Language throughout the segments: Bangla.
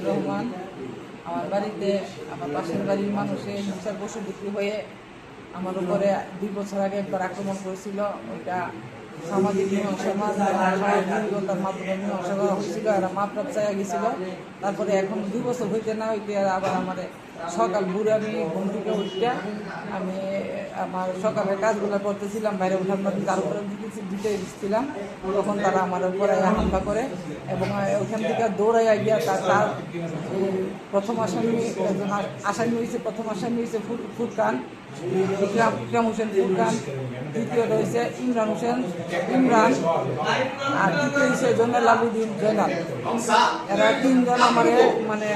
রহমান। আমার বাড়িতে আমার পাশের বাড়ির মানুষে হিংসার পশু বিক্রি হয়ে আমার উপরে 2 বছর আগে একবার আক্রমণ করেছিল। ওইটা সামাজিক সমাজ সহযোগিতার মাধ্যমে মীমাংসা করা হয়েছিল। এরা মাপটাপ চাইয়া গেছিল। তারপরে এখন 2 বছর হইতে না হইতে আবার আমার সকাল ভোরে আমি ঘুম থেকে উঠতে আমি আমার সকালের কাজগুলো করতেছিলাম, বাইরে উঠার মধ্যে তার উপরে দিতে দিচ্ছিলাম। তখন তারা আমার উপরে হামলা করে এবং ওখান থেকে দৌড়াইয়া গিয়া তার প্রথম আসামি হয়েছে ফুরকান, ইকরাম হোসেন ফুরকান, দ্বিতীয়টা হয়েছে ইমরান হোসেন ইমরান, আর তৃতীয় হয়েছে জয়নাল আবেদিন জয়নাল। এরা 3 জন আমার মানে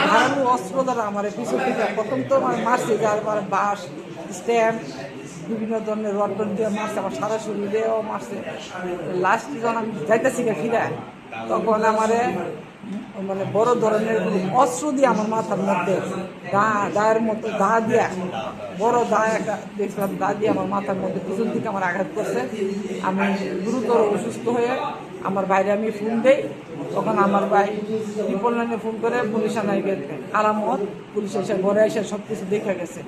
ধারালো অস্ত্র দ্বারা আমার পিছন থেকে প্রথম তো মানে মারছে, যার মানে বাঁশ স্ট্যাম্প বিভিন্ন ধরনের রড দিয়ে মারছে, আমার সারা শরীরেও মারছে। লাস্ট যখন আমি যাইতেছি ফিরে, তখন আমারে মানে বড় ধরনের অস্ত্র দিয়ে আমার মাথার মধ্যে দায়ের মতো দিয়া বড় একটা দেখলাম, দিয়ে আমার মাথার মধ্যে পিছন দিকে আমার আঘাত করছে। আমি গুরুতর অসুস্থ হয়ে আমার বাইরে আমি ফোন দেই। তখন আমার ভাই ট্রিপল লাইনে ফোন করে পুলিশ আনাই আলামত, পুলিশ এসে ঘরে এসে সব কিছু দেখে গেছে।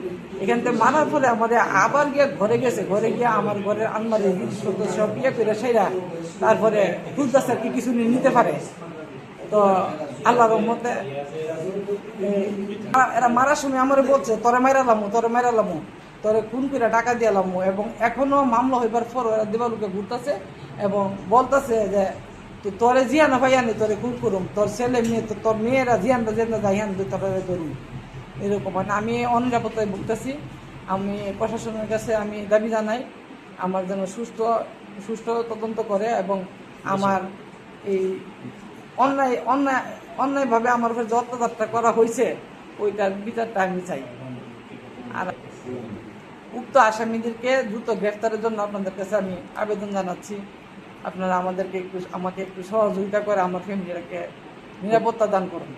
এখান থেকে মারার ফলে আমাদের আবার গিয়ে ঘরে গেছে, ঘরে গিয়ে আমার ঘরের আলমারি জিনিসপত্র সব করে সেরা তারপরে খুঁজতেছে কি কিছু নিতে পারে। তো আল্লাহর রহমতে এরা মারার সময় আমার বলছে তোরে মাইরালামু তোরে খুন করে টাকা দিয়ালামু, এবং এখনো মামলা হইবার পর এরা দেবালুকে ঘুরতেছে এবং বলতেছে যে তোরে জিয়ানা ভাইয়ানি তোরে খুন করুম, তোর ছেলে মেয়ে তোর মেয়েরা জিয়ানরা যাইহান তোরা ধরুন। এরকম মানে আমি অনিরাপত্তায় ভুগতেছি। আমি প্রশাসনের কাছে আমি দাবি জানাই আমার যেন সুষ্ঠু তদন্ত করে এবং আমার এই অন্যায়ভাবে আমার উপরে যে অত্যাচারটা করা হয়েছে ওইটার বিচারটা আমি চাই। আর উক্ত আসামিদেরকে দ্রুত গ্রেফতারের জন্য আপনাদের কাছে আমি আবেদন জানাচ্ছি। আপনারা আমাকে একটু সহযোগিতা করে আমার ফ্যামিলিকে নিরাপত্তা দান করুন।